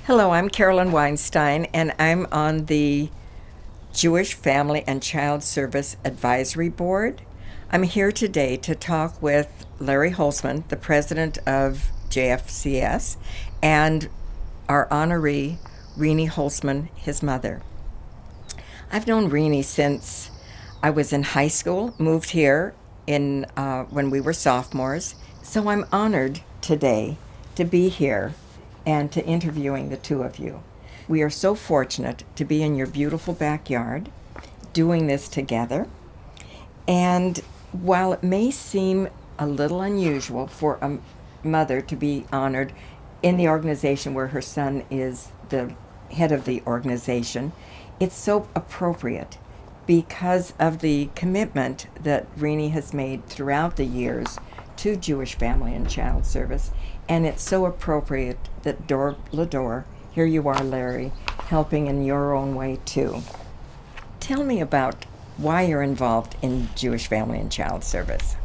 Hello, I'm Carolyn Weinstein, and I'm on the Jewish Family and Child Service Advisory Board. I'm here today to talk with Larry Holzman, the president of JFCS, and our honoree, Renée Holzman, his mother. I've known Renée since I was in high school, moved here in when we were sophomores, so I'm honored today to be here and to interviewing the two of you. We are so fortunate to be in your beautiful backyard doing this together. And while it may seem a little unusual for a mother to be honored in the organization where her son is the head of the organization, it's so appropriate because of the commitment that Renée has made throughout the years to Jewish Family and Child Service. And it's so appropriate that door to door, here you are, Larry, helping in your own way too. Tell me about why you're involved in Jewish Family and Child Service.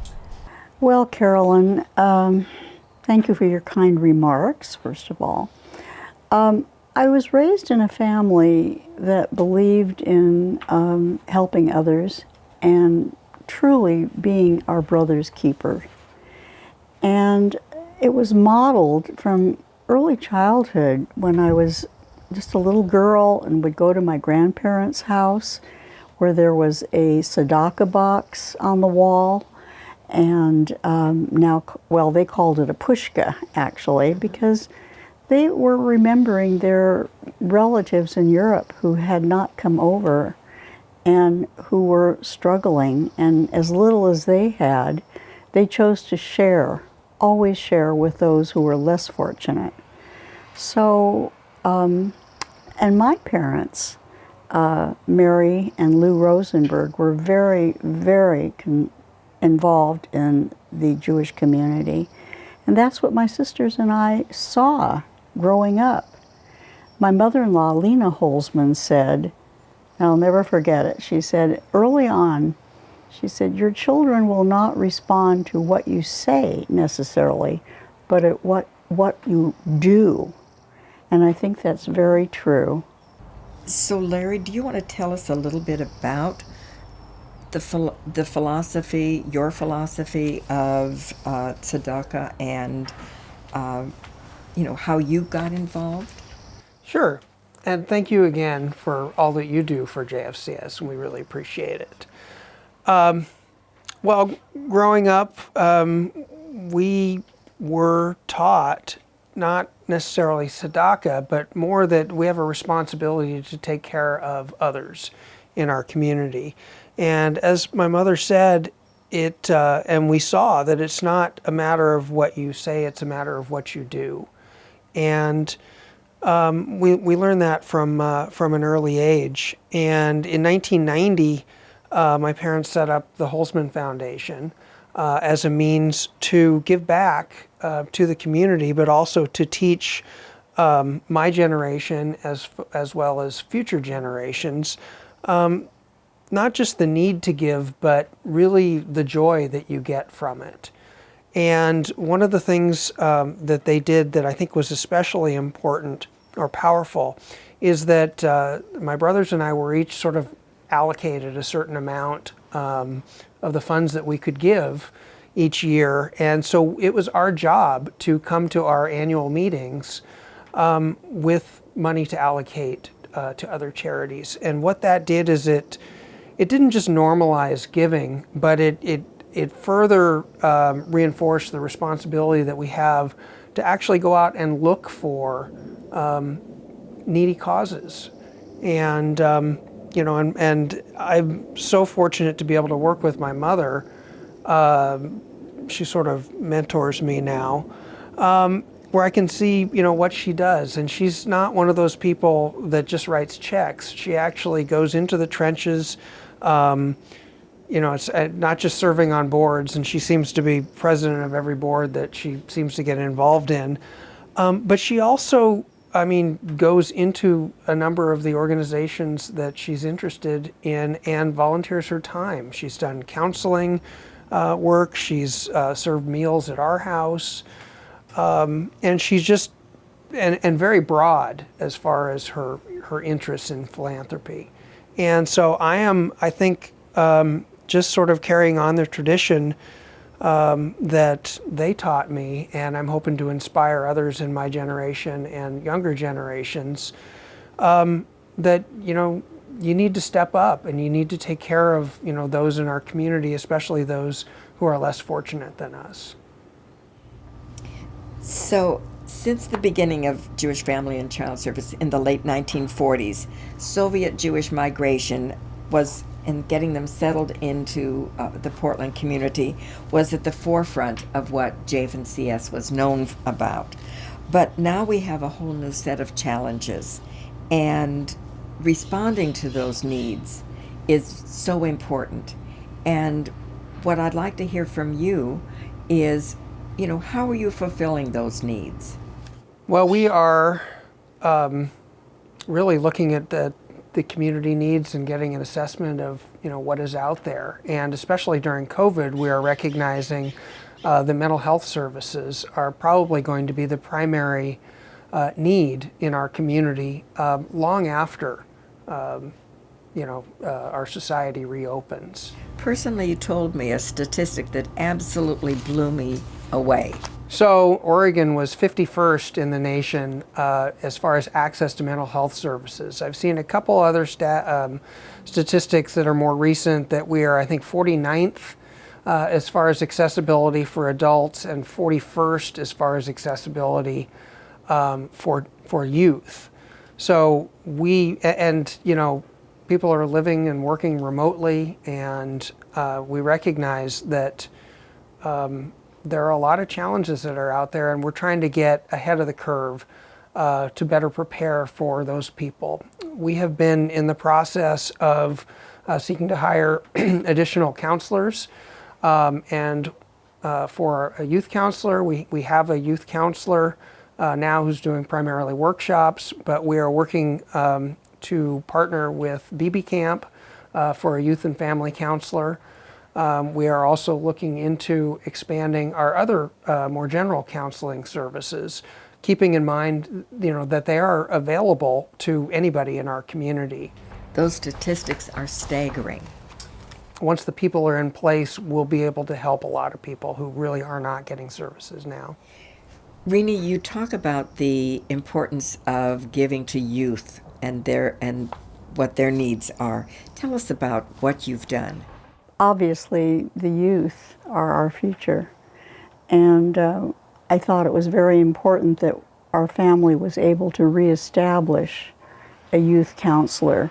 Well, Carolyn, thank you for your kind remarks, first of all. I was raised in a family that believed in helping others and truly being our brother's keeper. And it was modeled from early childhood when I was just a little girl and would go to my grandparents' house where there was a tzedakah box on the wall. And well, they called it a pushka, actually, because they were remembering their relatives in Europe who had not come over and who were struggling. And as little as they had, they chose to share, always share with those who were less fortunate. So, and my parents, Mary and Lou Rosenberg, were very, very involved in the Jewish community. And that's what my sisters and I saw growing up. My mother-in-law, Lena Holzman, said, I'll never forget it, she said, early on, she said, your children will not respond to what you say necessarily, but at what you do. And I think that's very true. So, Larry, do you want to tell us a little bit about the philosophy, your philosophy of tzedakah, and how you got involved? Sure. And thank you again for all that you do for JFCS, and we really appreciate it. Well, growing up, we were taught not necessarily tzedakah, but more that we have a responsibility to take care of others in our community. And as my mother said, and we saw that it's not a matter of what you say, it's a matter of what you do. And we learned that from an early age. And in 1990, my parents set up the Holzman Foundation as a means to give back to the community, but also to teach my generation as well as future generations not just the need to give, but really the joy that you get from it. And one of the things that they did that I think was especially important or powerful is that my brothers and I were each sort of allocated a certain amount of the funds that we could give each year. And so it was our job to come to our annual meetings with money to allocate to other charities. And what that did is it didn't just normalize giving, but it further reinforced the responsibility that we have to actually go out and look for needy causes. And and I'm so fortunate to be able to work with my mother. She sort of mentors me now, where I can see, what she does. And she's not one of those people that just writes checks. She actually goes into the trenches. It's not just serving on boards, and she seems to be president of every board that she seems to get involved in. But she also, goes into a number of the organizations that she's interested in and volunteers her time. She's done counseling work. She's served meals at our house. And she's just and very broad as far as her interests in philanthropy. And so I think, just sort of carrying on the tradition that they taught me, and I'm hoping to inspire others in my generation and younger generations, that, you need to step up and you need to take care of, those in our community, especially those who are less fortunate than us. So, since the beginning of Jewish Family and Child Service in the late 1940s, Soviet Jewish migration was, and getting them settled into the Portland community, was at the forefront of what JF&CS was known about. But now we have a whole new set of challenges, and responding to those needs is so important. And what I'd like to hear from you is, how are you fulfilling those needs? Well, we are really looking at the community needs and getting an assessment of what is out there. And especially during COVID, we are recognizing the mental health services are probably going to be the primary need in our community long after our society reopens. Personally, you told me a statistic that absolutely blew me away. So Oregon was 51st in the nation as far as access to mental health services. I've seen a couple other statistics that are more recent that we are, I think, 49th as far as accessibility for adults and 41st as far as accessibility for youth. So people are living and working remotely, and we recognize that there are a lot of challenges that are out there, and we're trying to get ahead of the curve to better prepare for those people. We have been in the process of seeking to hire additional counselors, and for a youth counselor, we have a youth counselor now who's doing primarily workshops, but we are working to partner with BB Camp for a youth and family counselor. We are also looking into expanding our other more general counseling services, keeping in mind that they are available to anybody in our community. Those statistics are staggering. Once the people are in place, we'll be able to help a lot of people who really are not getting services now. Renée, you talk about the importance of giving to youth and what their needs are. Tell us about what you've done. Obviously, the youth are our future, and I thought it was very important that our family was able to reestablish a youth counselor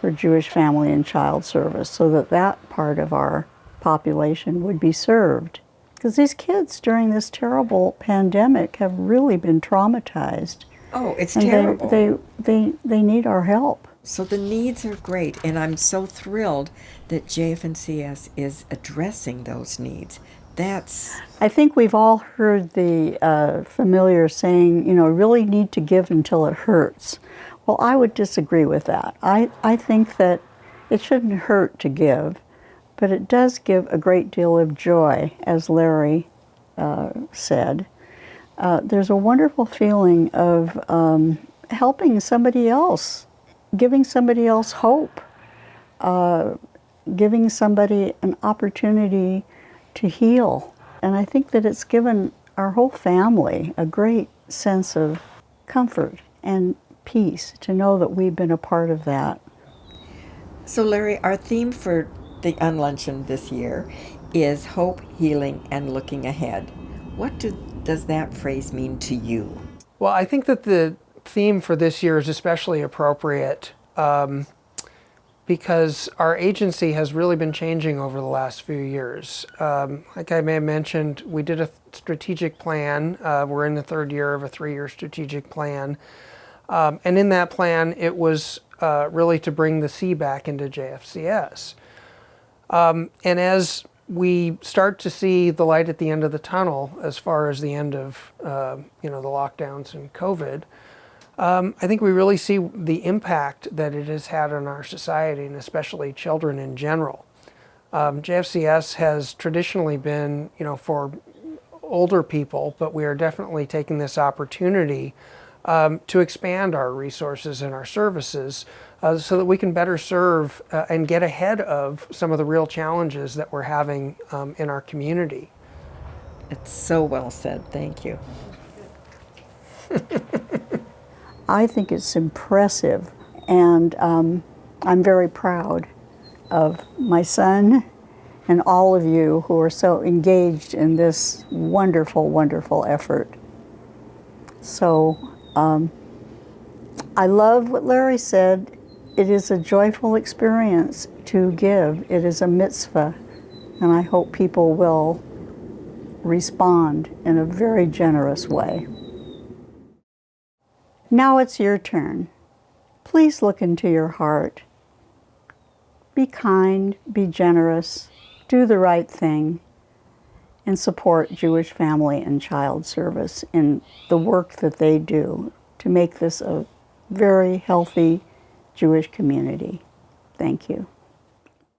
for Jewish Family and Child Service so that that part of our population would be served. Because these kids during this terrible pandemic have really been traumatized. Oh, it's and terrible. They need our help. So the needs are great, and I'm so thrilled that JF&CS is addressing those needs. I think we've all heard the familiar saying, really need to give until it hurts. Well, I would disagree with that. I think that it shouldn't hurt to give, but it does give a great deal of joy, as Larry said. There's a wonderful feeling of helping somebody else, giving somebody else hope, giving somebody an opportunity to heal. And I think that it's given our whole family a great sense of comfort and peace to know that we've been a part of that. So Larry, our theme for the unLuncheon this year is hope, healing, and looking ahead. What does that phrase mean to you? Well, I think that the theme for this year is especially appropriate because our agency has really been changing over the last few years. Like I may have mentioned, we did a strategic plan. We're in the third year of a 3-year strategic plan. And in that plan, it was really to bring the C back into JFCS. And as we start to see the light at the end of the tunnel as far as the end of the lockdowns and COVID, I think we really see the impact that it has had on our society and especially children in general. JFCS has traditionally been, for older people, but we are definitely taking this opportunity to expand our resources and our services so that we can better serve and get ahead of some of the real challenges that we're having in our community. It's so well said. Thank you. I think it's impressive, and I'm very proud of my son and all of you who are so engaged in this wonderful, wonderful effort. So I love what Larry said. It is a joyful experience to give. It is a mitzvah, and I hope people will respond in a very generous way. Now it's your turn. Please look into your heart. Be kind, be generous, do the right thing, and support Jewish Family and Child Service in the work that they do to make this a very healthy Jewish community. Thank you.